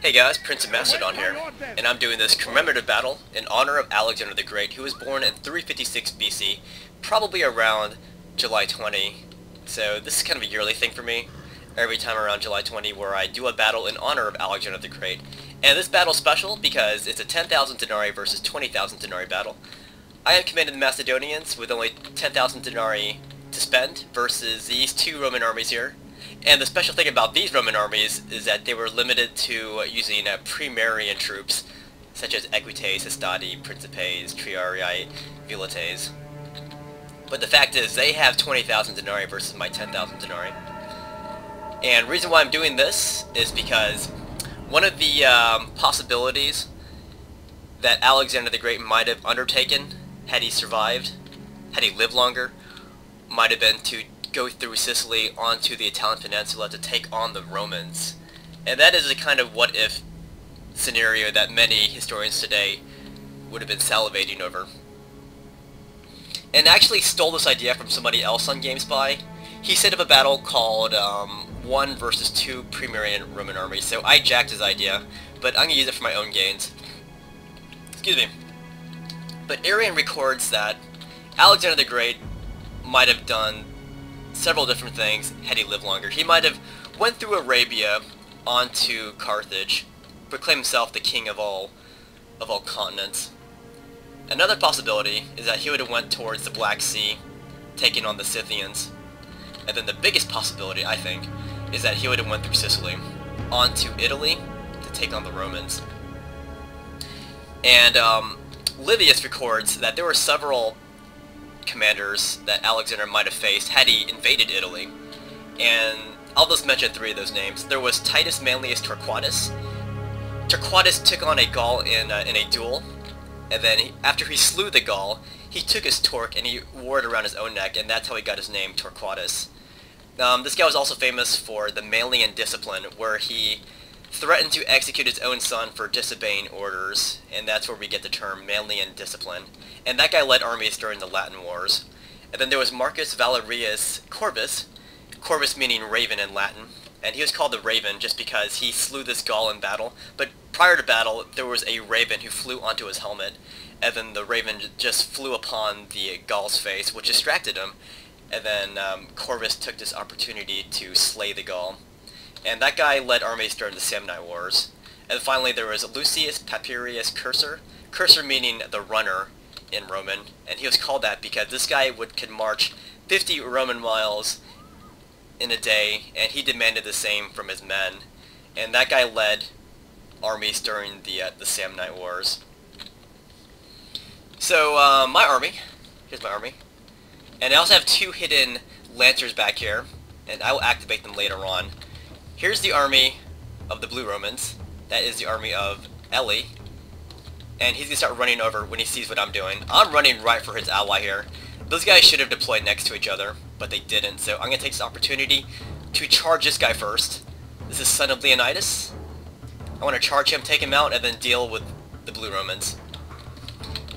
Hey guys, PrinceofMacedon here, and I'm doing this commemorative battle in honor of Alexander the Great, who was born in 356 BC, probably around July 20. So this is kind of a yearly thing for me, every time around July 20, where I do a battle in honor of Alexander the Great. And this battle's special because it's a 10,000 denarii versus 20,000 denarii battle. I am commanding the Macedonians with only 10,000 denarii to spend versus these two Roman armies here. And the special thing about these Roman armies is that they were limited to using pre-Marian troops, such as Equites, Hastati, Principes, Triarii, Velites. But the fact is, they have 20,000 denarii versus my 10,000 denarii. And the reason why I'm doing this is because one of the possibilities that Alexander the Great might have undertaken, had he survived, had he lived longer, might have been to go through Sicily onto the Italian peninsula to take on the Romans. And that is a kind of what-if scenario that many historians today would have been salivating over. And actually stole this idea from somebody else on GameSpy. He set up a battle called 1 versus 2 pre-Marian Roman armies, so I jacked his idea, but I'm going to use it for my own gains. Excuse me. But Arrian records that Alexander the Great might have done several different things had he lived longer. He might have went through Arabia onto Carthage, proclaimed himself the king of all continents. Another possibility is that he would have went towards the Black Sea, taking on the Scythians. And then the biggest possibility, I think, is that he would have went through Sicily onto Italy to take on the Romans. And Livius records that there were several commanders that Alexander might have faced had he invaded Italy, and I'll just mention 3 of those names. There was Titus Manlius Torquatus. Torquatus took on a Gaul in a duel, and then after he slew the Gaul, he took his torque and he wore it around his own neck, and that's how he got his name, Torquatus. This guy was also famous for the Malian discipline, where he threatened to execute his own son for disobeying orders, and that's where we get the term Malian discipline. And that guy led armies during the Latin Wars. And then there was Marcus Valerius Corvus, Corvus meaning raven in Latin, and he was called the Raven just because he slew this Gaul in battle. But prior to battle, there was a raven who flew onto his helmet, and then the raven just flew upon the Gaul's face, which distracted him, and then Corvus took this opportunity to slay the Gaul. And that guy led armies during the Samnite Wars. And finally there was Lucius Papirius Cursor, Cursor meaning the runner in Roman, and he was called that because this guy could march 50 Roman miles in a day, and he demanded the same from his men. And that guy led armies during the Samnite Wars. So my army, here's my army, and I also have 2 hidden lancers back here, and I will activate them later on. Here's the army of the Blue Romans. That is the army of Eli. And he's going to start running over when he sees what I'm doing. I'm running right for his ally here. Those guys should have deployed next to each other, but they didn't. So I'm going to take this opportunity to charge this guy first. This is son of Leonidas. I want to charge him, take him out, and then deal with the Blue Romans.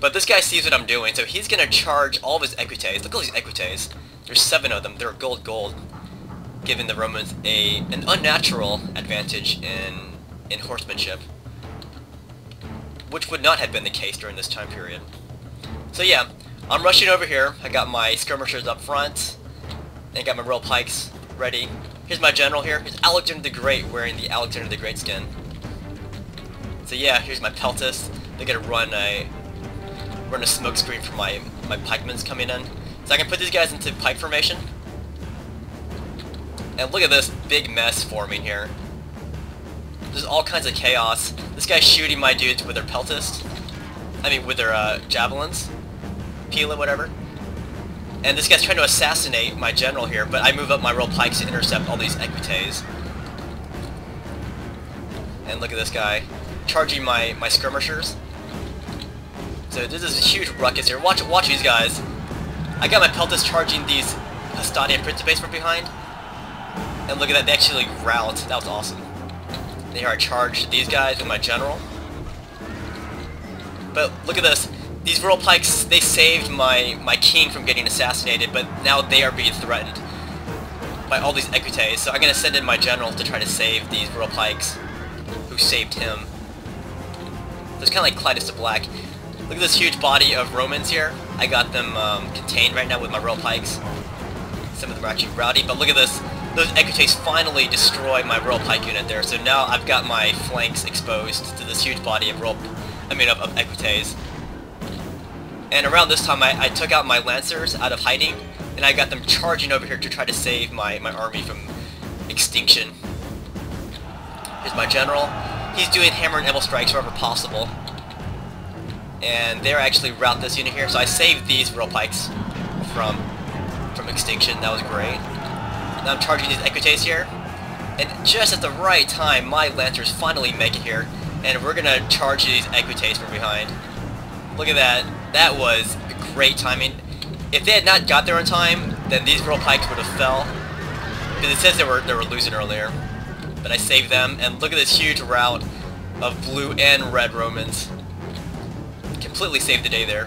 But this guy sees what I'm doing, so he's going to charge all of his Equites. Look at all these Equites. There's 7 of them. They're gold, giving the Romans an unnatural advantage in horsemanship, which would not have been the case during this time period. So yeah, I'm rushing over here. I got my skirmishers up front, and got my royal pikes ready. Here's my general here. Here's Alexander the Great wearing the Alexander the Great skin. So yeah, here's my peltasts. They're gonna run a smoke screen for my pikemen's coming in. So I can put these guys into pike formation. And look at this big mess forming here. There's all kinds of chaos. This guy's shooting my dudes with their peltasts. I mean, with their javelins. Pila, whatever. And this guy's trying to assassinate my general here, but I move up my royal pikes to intercept all these Equites. And look at this guy charging my skirmishers. So this is a huge ruckus here. Watch these guys. I got my peltasts charging these Hastati and Principes from behind. And look at that, they actually rout. That was awesome. Here I charged these guys with my general. But look at this. These royal pikes, they saved my king from getting assassinated, but now they are being threatened by all these Equites. So I'm going to send in my general to try to save these royal pikes. who saved him. So it's kind of like Clytus the Black. Look at this huge body of Romans here. I got them contained right now with my royal pikes. Some of them are actually rowdy, but look at this. Those Equites finally destroy my royal pike unit there. So now I've got my flanks exposed to this huge body of of Equites. And around this time, I took out my Lancers out of hiding, and I got them charging over here to try to save my army from extinction. Here's my general. He's doing hammer and anvil strikes wherever possible. And they're actually rout this unit here, so I saved these royal pikes from extinction. That was great. Now I'm charging these Equites here, and just at the right time, my Lancers finally make it here, and we're gonna charge these Equites from behind. Look at that. That was great timing. If they had not got there in time, then these royal pikes would have fell. Because it says they were losing earlier. But I saved them, and look at this huge rout of blue and red Romans. Completely saved the day there.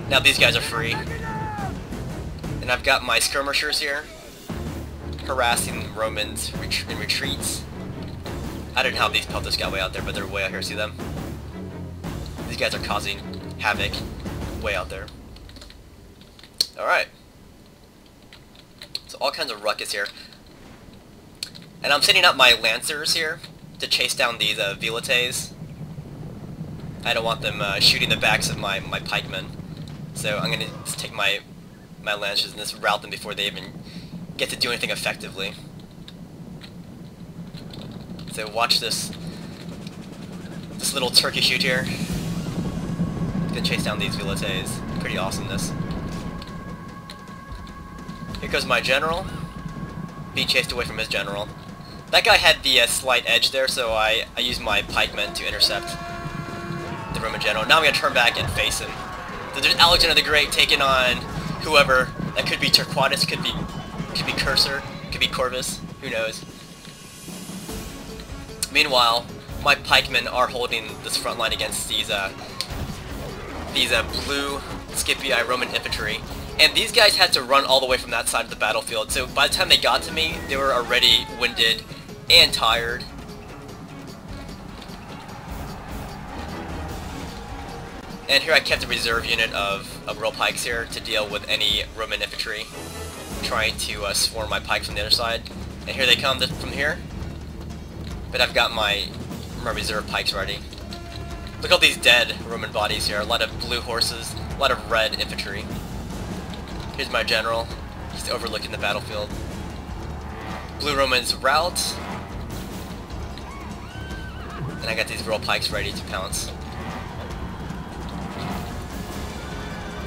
Now these guys are free. And I've got my skirmishers here, harassing Romans in retreats. I don't know how these pelters got way out there, but they're way out here. See them? These guys are causing havoc way out there. Alright. So all kinds of ruckus here. And I'm sending out my Lancers here to chase down these Velites. I don't want them shooting the backs of my pikemen. So I'm going to just take my Lancers and just rout them before they even get to do anything effectively. So watch this little turkey shoot here. Gonna chase down these Velites. Pretty awesomeness. Here goes my general. Being chased away from his general. That guy had the slight edge there, so I used my pikemen to intercept the Roman general. Now I'm gonna turn back and face him. So there's Alexander the Great taking on whoever. That could be Torquatus, could be Cursor, could be Corvus. Who knows? Meanwhile, my pikemen are holding this front line against these blue Scipii Roman infantry. And these guys had to run all the way from that side of the battlefield, so by the time they got to me, they were already winded and tired. And here I kept a reserve unit of royal pikes here to deal with any Roman infantry trying to swarm my pikes from the other side. And here they come from here. But I've got my reserve pikes ready. Look at all these dead Roman bodies here. A lot of blue horses, a lot of red infantry. Here's my general. He's overlooking the battlefield. Blue Romans rout. And I got these royal pikes ready to pounce.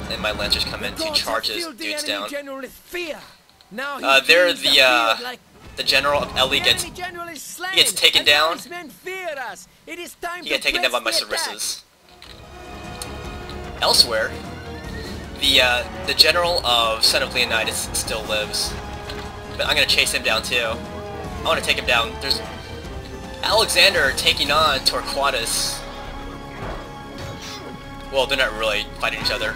And my Lancers come in to charge his dudes down. There the general of Eli gets taken down. He gets taken down by my Sarisses. Elsewhere, the general of Son of Leonidas still lives, but I'm gonna chase him down too. I want to take him down. There's Alexander taking on Torquatus. Well, they're not really fighting each other,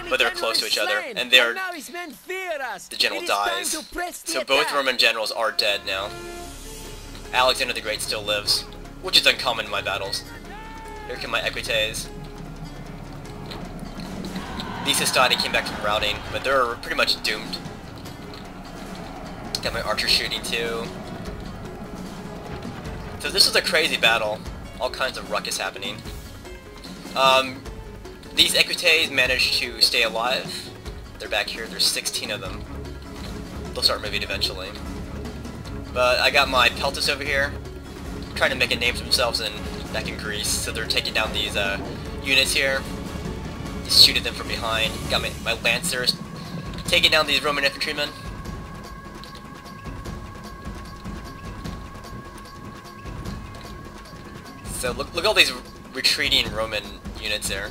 but they're close to each other, and the general dies. So both Roman generals are dead now. Alexander the Great still lives, which is uncommon in my battles. Here come my Equites. These Histati came back from routing, but they're pretty much doomed. Got my archer shooting too. So this is a crazy battle. All kinds of ruckus happening. These Equites managed to stay alive. They're back here. There's 16 of them. They'll start moving eventually. But I got my Peltus over here, trying to make a name for themselves back in Greece. So they're taking down these units here. Just shooting them from behind. Got my Lancers taking down these Roman infantrymen. So look at all these retreating Roman units there.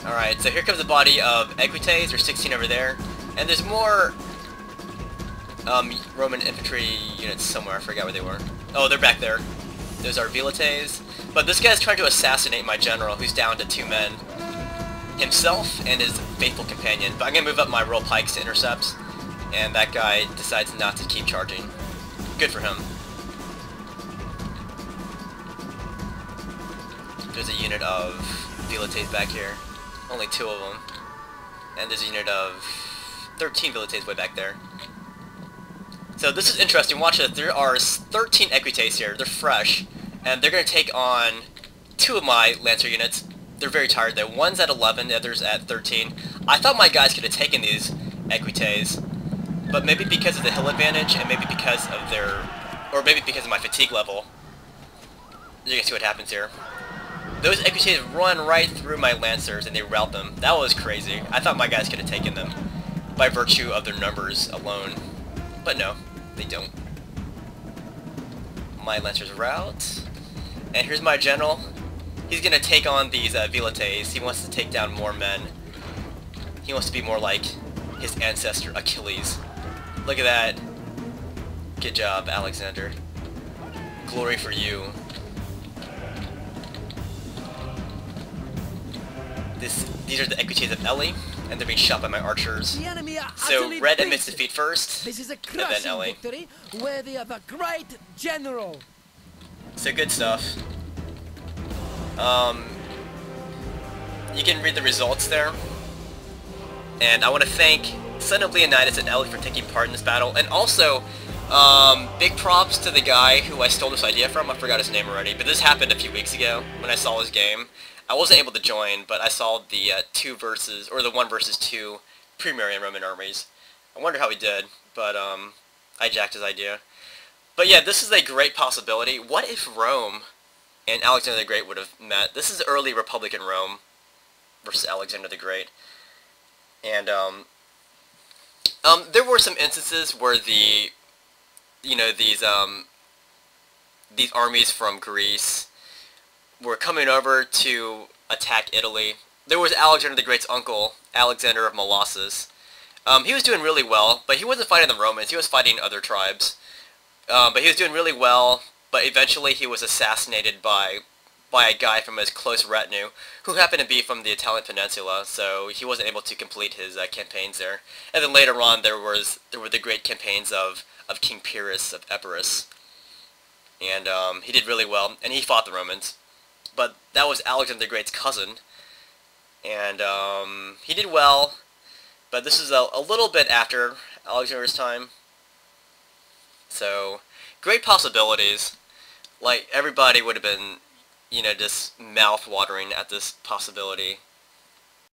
Alright, so here comes the body of Equites. There's 16 over there. And there's more Roman infantry units somewhere. I forgot where they were. Oh, they're back there. Those are Velites. But this guy's trying to assassinate my general, who's down to 2 men. Himself and his faithful companion. But I'm going to move up my royal pikes to intercept. And that guy decides not to keep charging. Good for him. There's a unit of Velites back here. Only 2 of them. And there's a unit of 13 Velites way back there. So this is interesting. Watch this. There are 13 Equites here. They're fresh. And they're going to take on 2 of my Lancer units. They're very tired though. One's at 11, the other's at 13. I thought my guys could have taken these Equites. But maybe because of the hill advantage, and maybe because of their... or maybe because of my fatigue level. You're going to see what happens here. Those Equites run right through my Lancers and they rout them. That was crazy. I thought my guys could have taken them by virtue of their numbers alone. But no, they don't. My Lancers rout. And here's my general. He's going to take on these Velites. He wants to take down more men. He wants to be more like his ancestor Achilles. Look at that. Good job, Alexander. Glory for you. These are the Equites of Ellie, and they're being shot by my archers. So Red admits defeat first, this is a and then Ellie. victory worthy of a great general. So good stuff. You can read the results there. And I want to thank Son of Leonidas and Ellie for taking part in this battle, and also big props to the guy who I stole this idea from. I forgot his name already, but this happened a few weeks ago when I saw his game. I wasn't able to join, but I saw the 1 versus 2 pre-Marian Roman armies. I wonder how he did, but I jacked his idea. But yeah, this is a great possibility. What if Rome and Alexander the Great would have met? This is early Republican Rome versus Alexander the Great. And there were some instances where these armies from Greece were coming over to attack Italy. There was Alexander the Great's uncle, Alexander of Molossus. He was doing really well, but he wasn't fighting the Romans. He was fighting other tribes. But he was doing really well, but eventually he was assassinated by a guy from his close retinue, who happened to be from the Italian peninsula, so he wasn't able to complete his campaigns there. And then later on there were the great campaigns of King Pyrrhus of Epirus. And he did really well, and he fought the Romans. But that was Alexander the Great's cousin, and he did well, but this is a little bit after Alexander's time. So, great possibilities. Like, everybody would have been, just mouth-watering at this possibility.